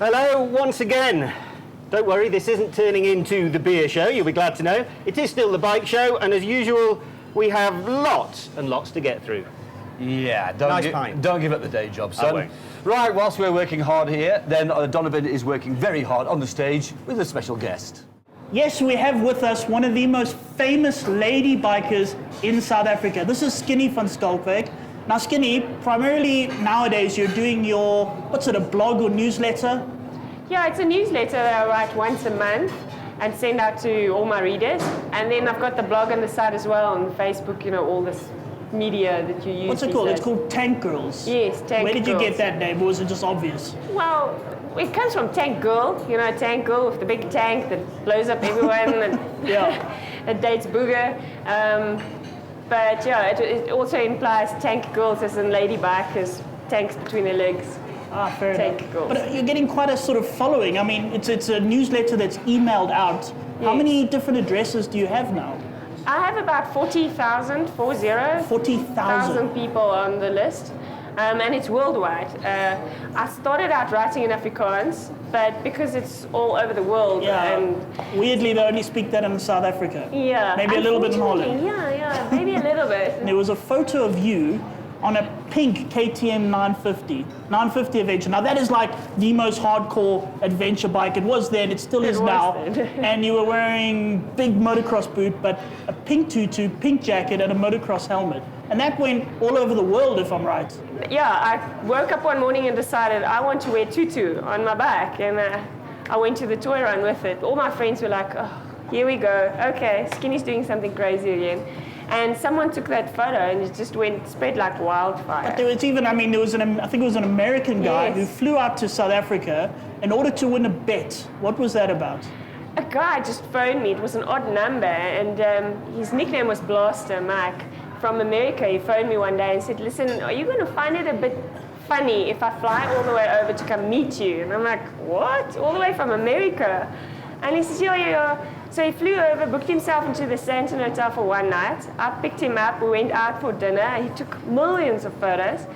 Hello once again. Don't worry, this isn't turning into the beer show, you'll be glad to know. It is still the bike show, and as usual, we have lots and lots to get through. Yeah, don't give up the day job, son. I won't. Right, whilst we're working hard here, then Donovan is working very hard on the stage with a special guest. Yes, we have with us one of the most famous lady bikers in South Africa. This is Skinny van Skalkwyk. Now, Skinny, primarily nowadays you're doing your, what's it, a blog or newsletter? Yeah, it's a newsletter that I write once a month and send out to all my readers. And then I've got the blog on the side as well on Facebook, you know, all this media that you use. What's it called? It's called Tank Girls. Yes, Tank Girls. Where did you get that name, or was it just obvious? Well, it comes from Tank Girl, you know, a tank girl with the big tank that blows up everyone and it dates Booger. But yeah, it also implies tank girls as in lady bikers, tanks between their legs. Ah, fair Tank enough. girls. But you're getting quite a sort of following. I mean, it's a newsletter that's emailed out. How Yes. many different addresses do you have now? I have about 40,000 40,000 people on the list, and it's worldwide. I started out writing in Afrikaans, but because it's all over the world, and weirdly they only speak that in South Africa. yeah, Maybe a little bit in Holland. Yeah, maybe a little bit. And there was a photo of you on a pink KTM 950 adventure. Now that is like the most hardcore adventure bike. It was then, it still is was now. then. And you were wearing big motocross boot, but a pink tutu, pink jacket, and a motocross helmet. And that went all over the world, if I'm right. Yeah, I woke up one morning and decided I want to wear tutu on my bike, and I went to the toy run with it. All my friends were like, oh, here we go. Okay, Skinny's doing something crazy again. And someone took that photo and it just spread like wildfire. But there was even, I think it was an American guy who flew out to South Africa in order to win a bet. What was that about? A guy just phoned me. It was an odd number, and his nickname was Blaster Mike. From America, he phoned me one day and said, listen, are you going to find it a bit funny if I fly all the way over to come meet you? And I'm like, what? All the way from America? And he says, yeah. So he flew over, booked himself into the Stanton Hotel for one night. I picked him up, we went out for dinner. He took millions of photos.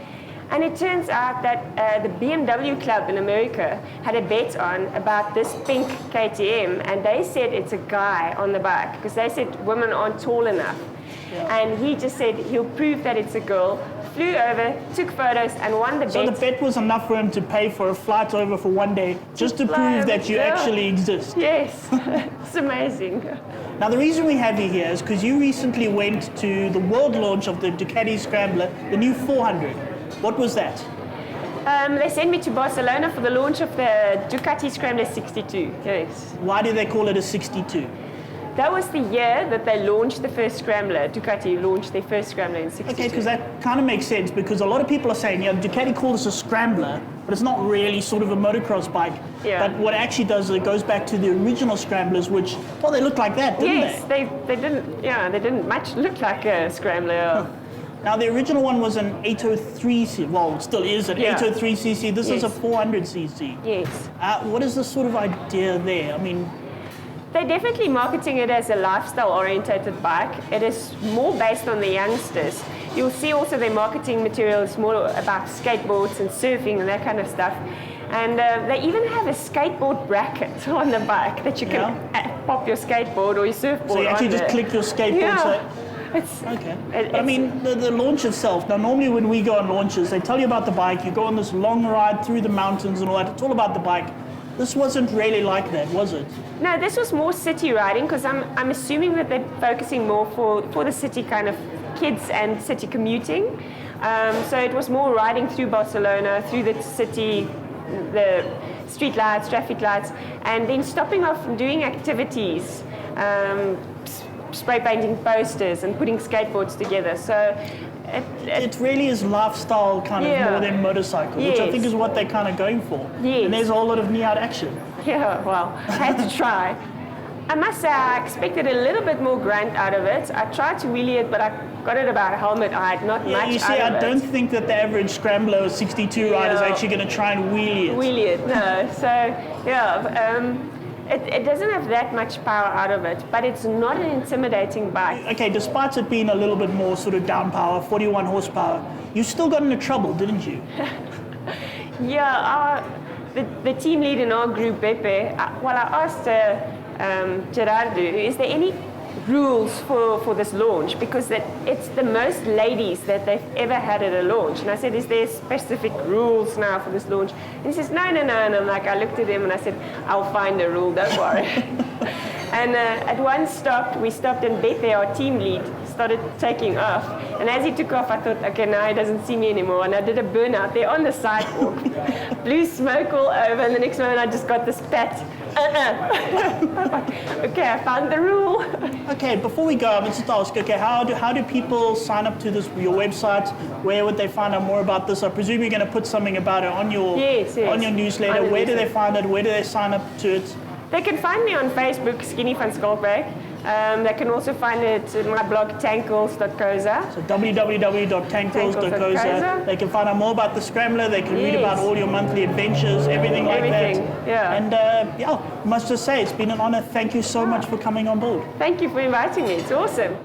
And it turns out that the BMW club in America had a bet on about this pink KTM, and they said it's a guy on the bike, because they said women aren't tall enough. Yeah. And he just said he'll prove that it's a girl, flew over, took photos, and won the bet. So the bet was enough for him to pay for a flight over for one day, just to prove that you actually exist. Yes, it's amazing. Now the reason we have you here is because you recently went to the world launch of the Ducati Scrambler, the new 400. What was that? They sent me to Barcelona for the launch of the Ducati Scrambler 62. Yes. Why do they call it a 62? That was the year that they launched the first Scrambler. Ducati launched their first Scrambler in 62. Okay, because that kind of makes sense, because a lot of people are saying, yeah, Ducati called us a Scrambler, but it's not really sort of a motocross bike. Yeah. But what it actually does is it goes back to the original Scramblers, which, well, they look like that, didn't they? Yes, they didn't much look like a Scrambler. Now, the original one was an 803cc. Well, it still is an 803cc. This is a 400cc. Yes. What is the sort of idea there? I mean, they're definitely marketing it as a lifestyle-orientated bike. It is more based on the youngsters. You'll see also their marketing material is more about skateboards and surfing and that kind of stuff. And they even have a skateboard bracket on the bike that you can pop your skateboard or your surfboard on. So you actually just click your skateboard. Yeah. But I mean, the launch itself, now normally when we go on launches, they tell you about the bike, you go on this long ride through the mountains and all that, it's all about the bike. This wasn't really like that, was it? No, this was more city riding, because I'm assuming that they're focusing more for the city kind of kids and city commuting. So it was more riding through Barcelona, through the city, the street lights, traffic lights, and then stopping off and doing activities, spray painting posters and putting skateboards together. So it really is lifestyle kind of more than motorcycle, which I think is what they're kind of going for. Yes. And there's a whole lot of knee-out action. Yeah, well, I had to try. I must say I expected a little bit more grunt out of it. I tried to wheelie it, but I got it about helmet height, not much you see, out of I don't think that the average Scrambler or 62 rider is actually going to try and wheelie it. Wheelie it, no. So, it doesn't have that much power out of it, but it's not an intimidating bike. Okay, despite it being a little bit more sort of down power, 41 horsepower, you still got into trouble, didn't you? Yeah, the team lead in our group, Beppe, I asked Gerardo, is there any rules for this launch? Because it's the most ladies that they've ever had at a launch. And I said, is there specific rules now for this launch? And he says, no. And I'm like, I looked at him and I said, I'll find a rule, don't worry. And at one stop, we stopped and Beppe, our team lead, started taking off. And as he took off, I thought, okay, now he doesn't see me anymore. And I did a burnout there on the sidewalk. Blew smoke all over, and the next moment I just got this pat. Okay, I found the rule. Okay, before we go, I would just ask, okay, how do people sign up to this, your website? Where would they find out more about this? I presume you're going to put something about it on your on your newsletter. Where do they find it? Where do they sign up to it? They can find me on Facebook, Skinny van Schalkwyk. They can also find it in my blog, tankles.coza. So www.tankles.coza. They can find out more about the Scrambler. They can read about all your monthly adventures, everything like that. Yeah. And I must just say, it's been an honor. Thank you so much for coming on board. Thank you for inviting me. It's awesome.